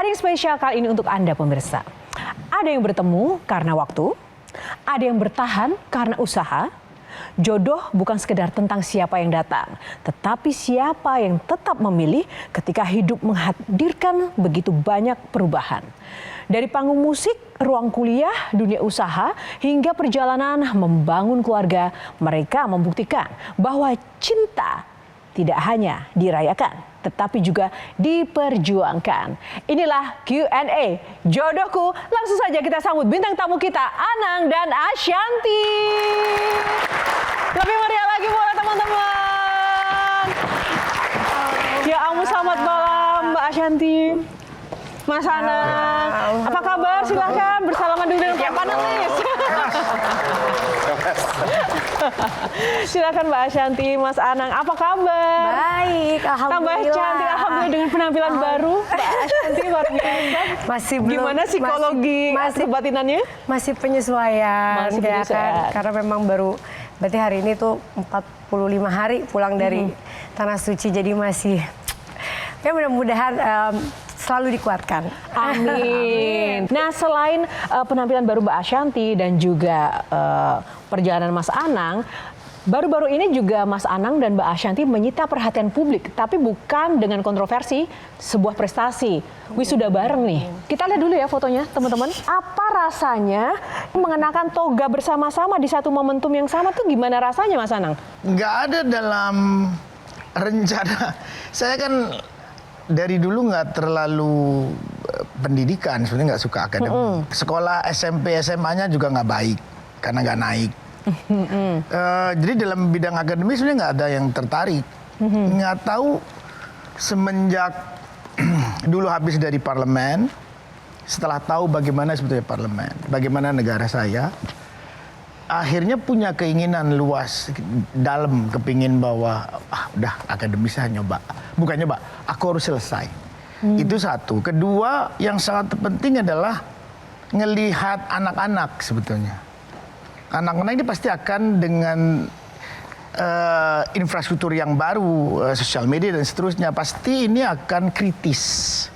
Ada yang spesial kali ini untuk Anda pemirsa. Ada yang bertemu karena waktu, ada yang bertahan karena usaha. Jodoh bukan sekedar tentang siapa yang datang, tetapi siapa yang tetap memilih ketika hidup menghadirkan begitu banyak perubahan. Dari panggung musik, ruang kuliah, dunia usaha, hingga perjalanan membangun keluarga, mereka membuktikan bahwa cinta tidak hanya dirayakan, tetapi juga diperjuangkan. Inilah Q&A Jodohku. Langsung saja kita sambut bintang tamu kita, Anang dan Ashanty. Lebih meriah lagi boleh teman-teman. Ya ampun, selamat malam Mbak Ashanty. Mas Anang, apa kabar? Silahkan bersalaman dulu dengan Pak Panelis. Silakan Mbak Ashanty, Mas Anang, apa kabar? Baik, alhamdulillah. Tambah cantik, alhamdulillah, dengan penampilan baru Mbak Ashanty luar biasa. Masih belum. Gimana psikologi kebatinannya? Masih penyesuaian, Masih ya penyesuaian. kan? Karena memang baru, berarti hari ini tuh 45 hari pulang dari Tanah Suci, jadi masih, ya mudah-mudahan selalu dikuatkan. Amin. Nah, selain penampilan baru Mbak Ashanty dan juga perjalanan Mas Anang, baru-baru ini juga Mas Anang dan Mbak Ashanty menyita perhatian publik, tapi bukan dengan kontroversi, sebuah prestasi. Wisuda bareng nih. Kita lihat dulu ya fotonya, teman-teman. Apa rasanya mengenakan toga bersama-sama di satu momentum yang sama tuh gimana rasanya, Mas Anang? Nggak ada dalam rencana. Saya kan dari dulu nggak terlalu pendidikan, sebenarnya nggak suka akademik. Sekolah SMP, SMA-nya juga nggak baik, karena nggak naik. Jadi dalam bidang akademis sebenarnya nggak ada yang tertarik. Nggak tahu semenjak dulu habis dari parlemen, setelah tahu bagaimana sebetulnya parlemen, bagaimana negara saya, akhirnya punya keinginan luas dalam, kepingin bahwa udah akademis saya nyoba, bukan nyoba, aku harus selesai. Itu satu. Kedua, yang sangat penting adalah ngelihat anak-anak sebetulnya. Anak-anak ini pasti akan dengan infrastruktur yang baru, sosial media dan seterusnya, pasti ini akan kritis.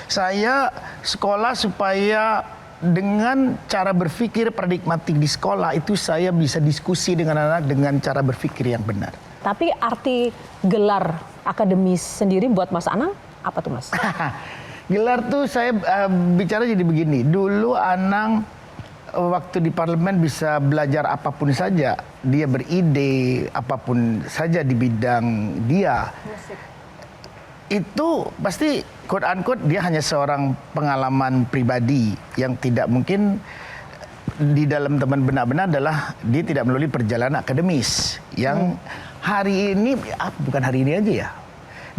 Saya sekolah supaya dengan cara berpikir paradigmatik di sekolah itu saya bisa diskusi dengan anak dengan cara berpikir yang benar. Tapi arti gelar akademis sendiri buat Mas Anang apa tuh, Mas? Gelar tuh saya bicara jadi begini. Dulu Anang waktu di parlemen bisa belajar apapun saja. Dia beride apapun saja di bidang dia. Musik. Itu pasti quote unquote dia hanya seorang pengalaman pribadi yang tidak mungkin di dalam teman benar-benar adalah dia tidak melalui perjalanan akademis yang hari ini, bukan hari ini aja ya,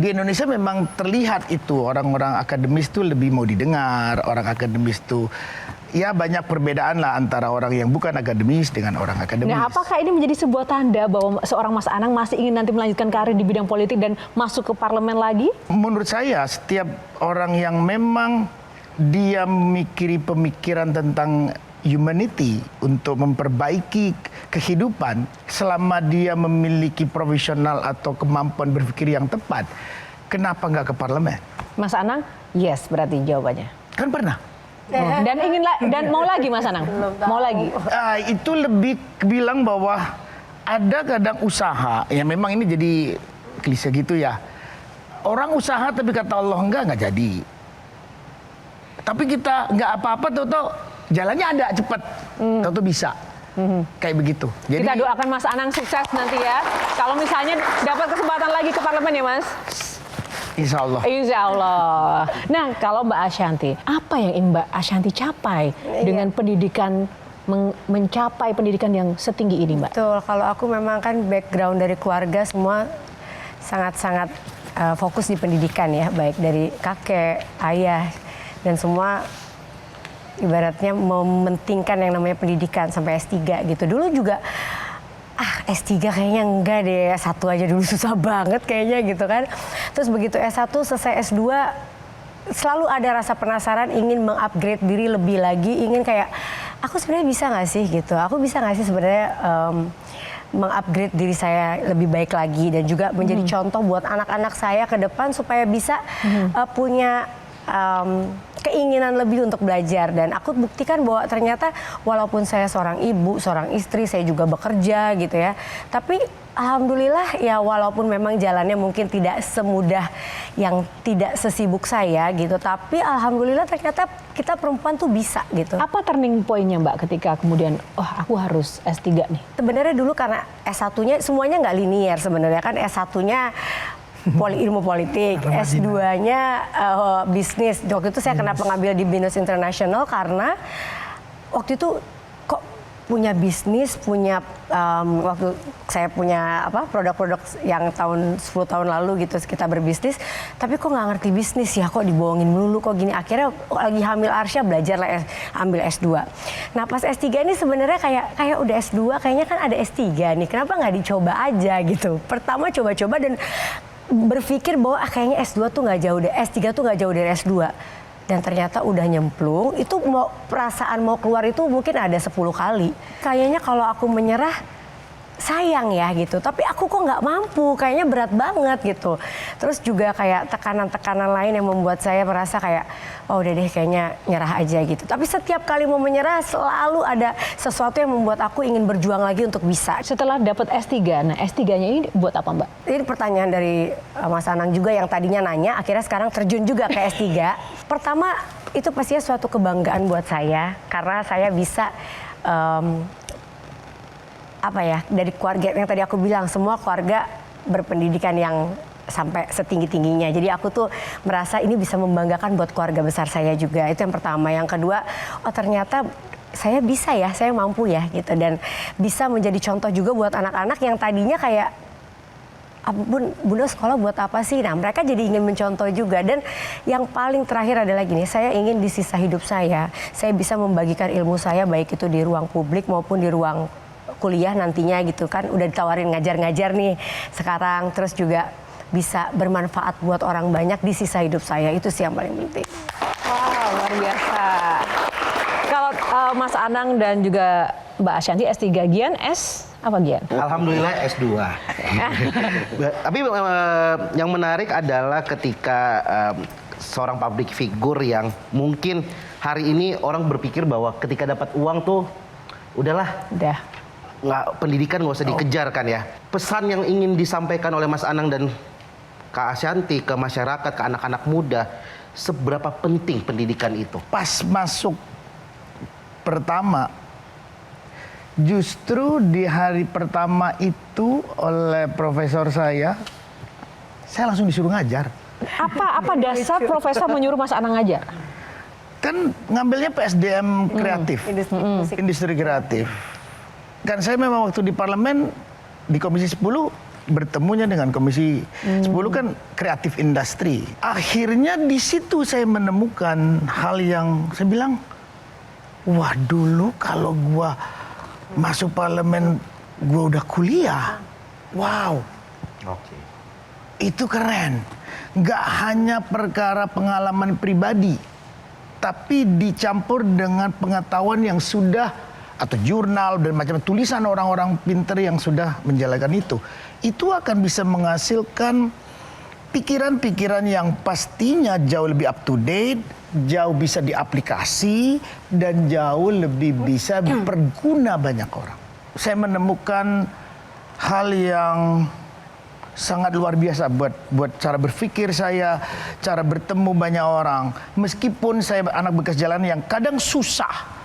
di Indonesia memang terlihat itu orang-orang akademis itu lebih mau didengar, orang akademis itu ya banyak perbedaan lah antara orang yang bukan akademis dengan orang akademis. Nah, apakah ini menjadi sebuah tanda bahwa seorang Mas Anang masih ingin nanti melanjutkan karir di bidang politik dan masuk ke parlemen lagi? Menurut saya, setiap orang yang memang dia memikiri pemikiran tentang humanity untuk memperbaiki kehidupan, selama dia memiliki profesional atau kemampuan berpikir yang tepat, kenapa nggak ke parlemen? Mas Anang, yes berarti jawabannya. Kan pernah. Dan ingin dan mau lagi Mas Anang? Mau lagi? Itu lebih bilang bahwa ada kadang usaha, ya memang ini jadi klise gitu ya. Orang usaha tapi kata Allah enggak jadi. Tapi kita nggak apa-apa tuh jalannya ada cepet, tuh bisa. Kayak begitu. Jadi, kita doakan Mas Anang sukses nanti ya. Kalau misalnya dapat kesempatan lagi ke parlemen ya Mas? Insya Allah. Insya Allah. Nah, kalau Mbak Ashanty, apa yang ingin Mbak Ashanty capai dengan pendidikan, mencapai pendidikan yang setinggi ini, Mbak? Betul, kalau aku memang kan background dari keluarga semua sangat-sangat fokus di pendidikan ya, baik dari kakek, ayah, dan semua ibaratnya mementingkan yang namanya pendidikan sampai S3 gitu. Dulu juga S3 kayaknya enggak deh, S1 aja dulu susah banget kayaknya gitu kan. Terus begitu S1 selesai S2 selalu ada rasa penasaran, ingin mengupgrade diri lebih lagi, ingin kayak aku sebenarnya bisa nggak sih gitu, aku bisa nggak sih sebenarnya mengupgrade diri saya lebih baik lagi dan juga menjadi contoh buat anak-anak saya ke depan supaya bisa punya keinginan lebih untuk belajar, dan aku buktikan bahwa ternyata walaupun saya seorang ibu, seorang istri, saya juga bekerja gitu ya. Tapi alhamdulillah ya, walaupun memang jalannya mungkin tidak semudah yang tidak sesibuk saya gitu, tapi alhamdulillah ternyata kita perempuan tuh bisa gitu. Apa turning point-nya Mbak ketika kemudian, oh aku harus S3 nih? Sebenarnya dulu karena S1-nya semuanya nggak linear sebenarnya kan. S1-nya ilmu politik, S2-nya bisnis. Waktu itu saya kenapa ngambil di BINUS International karena waktu itu kok punya bisnis, punya waktu saya punya produk-produk yang 10 tahun lalu gitu kita berbisnis, tapi kok nggak ngerti bisnis ya, kok dibohongin melulu, kok gini. Akhirnya lagi hamil Arsya, belajarlah ambil S2. Nah pas S3 ini sebenarnya kayak udah S2, kayaknya kan ada S3 nih, kenapa nggak dicoba aja gitu. Pertama coba-coba dan berpikir bahwa kayaknya S2 tuh nggak jauh dari S3 tuh nggak jauh dari S2. Dan ternyata udah nyemplung, itu perasaan mau keluar itu mungkin ada 10 kali. Kayaknya kalau aku menyerah, sayang ya gitu. Tapi aku kok nggak mampu, kayaknya berat banget gitu. Terus juga kayak tekanan-tekanan lain yang membuat saya merasa kayak, oh udah deh kayaknya nyerah aja gitu. Tapi setiap kali mau menyerah selalu ada sesuatu yang membuat aku ingin berjuang lagi untuk bisa. Setelah dapat S3, nah S3-nya ini buat apa Mbak? Ini pertanyaan dari Mas Anang juga yang tadinya nanya, akhirnya sekarang terjun juga ke S3. Pertama, itu pastinya suatu kebanggaan buat saya, karena saya bisa dari keluarga yang tadi aku bilang, semua keluarga berpendidikan yang sampai setinggi-tingginya. Jadi aku tuh merasa ini bisa membanggakan buat keluarga besar saya juga. Itu yang pertama. Yang kedua, oh ternyata saya bisa ya, saya mampu ya gitu. Dan bisa menjadi contoh juga buat anak-anak yang tadinya kayak, Bunda sekolah buat apa sih? Nah mereka jadi ingin mencontoh juga. Dan yang paling terakhir adalah gini, saya ingin di sisa hidup saya bisa membagikan ilmu saya, baik itu di ruang publik maupun di ruang kuliah nantinya gitu kan. Udah ditawarin ngajar-ngajar nih sekarang, terus juga bisa bermanfaat buat orang banyak di sisa hidup saya. Itu sih yang paling penting. Wow, luar biasa. Kalau Mas Anang dan juga Mbak Ashanti S3, Gian S apa Gian? Alhamdulillah S2. Tapi yang menarik adalah ketika seorang public figure yang mungkin hari ini orang berpikir bahwa ketika dapat uang tuh udahlah. Udah. Pendidikan nggak usah dikejar kan ya. Pesan yang ingin disampaikan oleh Mas Anang dan Kak Ashanti ke masyarakat, ke anak-anak muda, seberapa penting pendidikan itu? Pas masuk pertama, justru di hari pertama itu oleh profesor saya langsung disuruh ngajar. Apa dasar profesor menyuruh Mas Anang ngajar? Kan ngambilnya PSDM kreatif, industri kreatif. Kan saya memang waktu di parlemen di Komisi 10 bertemunya dengan Komisi 10 kan kreatif industri. Akhirnya di situ saya menemukan hal yang saya bilang, wah dulu kalau gua masuk parlemen gua udah kuliah. Wow. Oke. Itu keren. Nggak hanya perkara pengalaman pribadi, tapi dicampur dengan pengetahuan yang sudah, atau jurnal dan macam tulisan orang-orang pinter yang sudah menjalankan itu. Itu akan bisa menghasilkan pikiran-pikiran yang pastinya jauh lebih up to date, jauh bisa diaplikasi, dan jauh lebih bisa berguna banyak orang. Saya menemukan hal yang sangat luar biasa buat cara berpikir saya, cara bertemu banyak orang. Meskipun saya anak bekas jalan yang kadang susah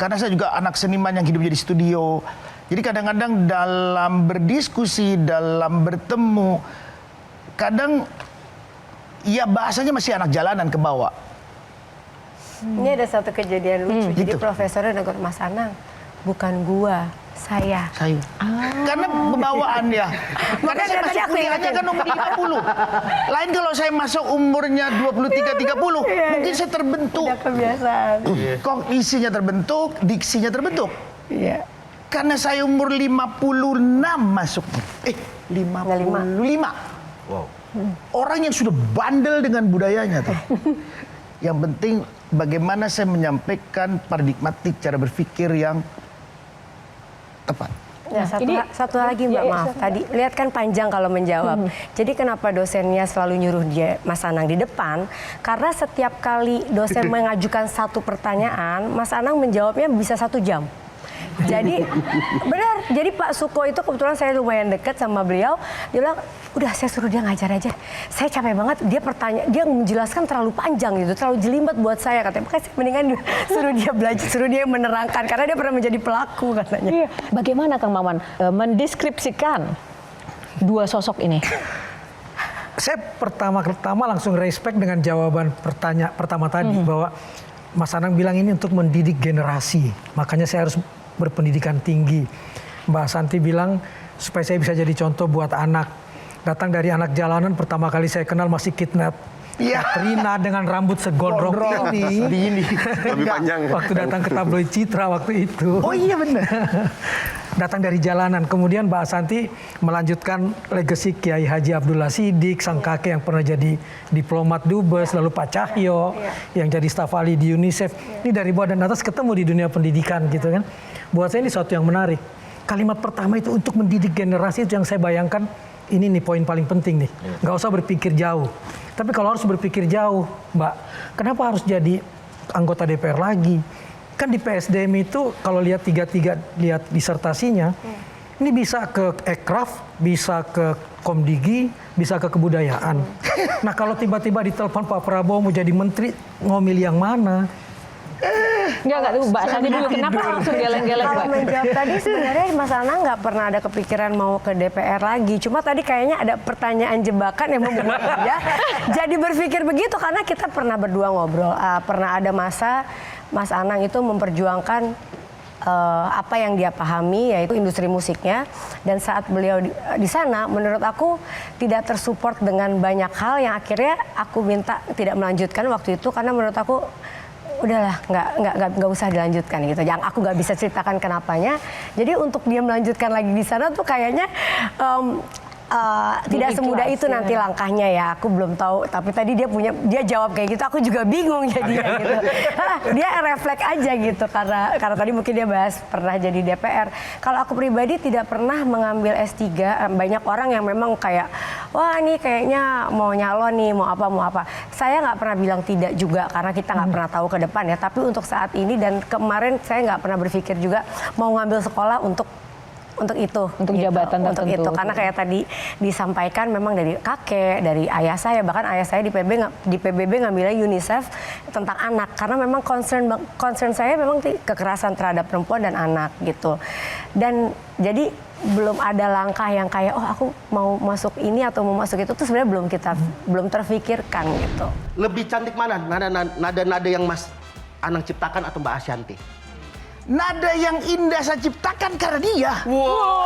karena saya juga anak seniman yang hidup jadi studio. Jadi kadang-kadang dalam berdiskusi, dalam bertemu, kadang ya bahasanya masih anak jalanan ke bawah. Ini ada satu kejadian lucu. Jadi gitu. profesornya negur, Mas Anang, bukan gua, saya. Karena pembawaan ya. Karena saya masuk kuliahnya kan umur 50. Lain kalau saya masuk umurnya 23-30, mungkin saya terbentuk. Udah kebiasaan. Kognisinya terbentuk, diksinya terbentuk. Iya. Karena saya umur 56 masuknya. 55. Wow. Orang yang sudah bandel dengan budayanya tuh. Yang penting bagaimana saya menyampaikan paradigmatik cara berpikir yang tepat. Ya, satu lagi Mbak, ya, maaf. Tadi lihat kan panjang kalau menjawab. Jadi kenapa dosennya selalu nyuruh dia Mas Anang di depan? Karena setiap kali dosen mengajukan satu pertanyaan, Mas Anang menjawabnya bisa 1 jam. Jadi benar, jadi Pak Suko itu kebetulan saya lumayan dekat sama beliau. Dia bilang, udah saya suruh dia ngajar aja. Saya capek banget, dia menjelaskan terlalu panjang gitu, terlalu jelimet buat saya katanya. Makanya saya mendingan suruh dia belajar, suruh dia menerangkan karena dia pernah menjadi pelaku katanya. Iya. Bagaimana Kang Maman mendeskripsikan dua sosok ini? Saya pertama langsung respect dengan jawaban pertama tadi bahwa Mas Anang bilang ini untuk mendidik generasi, makanya saya harus berpendidikan tinggi. Mbak Santi bilang supaya saya bisa jadi contoh buat anak. Datang dari anak jalanan, pertama kali saya kenal masih kidnap. Iya. Katrina dengan rambut segondrong ini. Lebih panjang. Waktu datang ke tabloid Citra waktu itu. Oh iya benar. Datang dari jalanan. Kemudian Mbak Santi melanjutkan legasi Kiai Haji Abdullah Siddiq, sang kakek yang pernah jadi diplomat dubes, lalu Pak Cahyo yang jadi staf ahli di UNICEF. Ini dari bawah dan atas ketemu di dunia pendidikan gitu kan. Buat saya ini sesuatu yang menarik. Kalimat pertama itu untuk mendidik generasi itu yang saya bayangkan ini nih poin paling penting nih. Nggak usah berpikir jauh. Tapi kalau harus berpikir jauh, Mbak, kenapa harus jadi anggota DPR lagi? Kan di PSDM itu kalau lihat lihat disertasinya, ini bisa ke Ekraf, bisa ke Komdigi, bisa ke kebudayaan. Nah kalau tiba-tiba ditelepon Pak Prabowo mau jadi menteri, mau milih yang mana? Enggak tuh Mbak Santi dulu. Kenapa langsung geleng-geleng Kalau Mbak? menjawab tadi sebenarnya Mas Anang nggak pernah ada kepikiran mau ke DPR lagi. Cuma tadi kayaknya ada pertanyaan jebakan yang membuat dia jadi berpikir begitu karena kita pernah berdua ngobrol. Pernah ada masa Mas Anang itu memperjuangkan apa yang dia pahami yaitu industri musiknya, dan saat beliau di sana menurut aku tidak tersupport dengan banyak hal yang akhirnya aku minta tidak melanjutkan waktu itu karena menurut aku udahlah nggak usah dilanjutkan gitu. Yang aku nggak bisa ceritakan kenapanya. Jadi untuk dia melanjutkan lagi di sana tuh kayaknya tidak semudah itu nanti langkahnya ya. Aku belum tahu. Tapi tadi dia jawab kayak gitu. Aku juga bingung jadinya gitu. Dia refleks aja gitu karena tadi mungkin dia bahas pernah jadi DPR. Kalau aku pribadi tidak pernah mengambil S3. Banyak orang yang memang kayak wah ini kayaknya mau nyalon nih, mau apa. Saya nggak pernah bilang tidak juga karena kita nggak pernah tahu ke depan ya. Tapi untuk saat ini dan kemarin saya nggak pernah berpikir juga mau ngambil sekolah untuk itu, Untuk gitu. jabatan Untuk tertentu. itu karena kayak tadi disampaikan memang dari kakek, dari ayah saya, bahkan ayah saya di PBB ngambilnya UNICEF tentang anak karena memang concern saya memang kekerasan terhadap perempuan dan anak gitu. Dan jadi belum ada langkah yang kayak oh aku mau masuk ini atau mau masuk itu tuh sebenarnya belum terfikirkan gitu. Lebih cantik mana? Nada-nada yang Mas Anang ciptakan atau Mbak Ashanti? Nada yang indah saya ciptakan karena dia. Wow.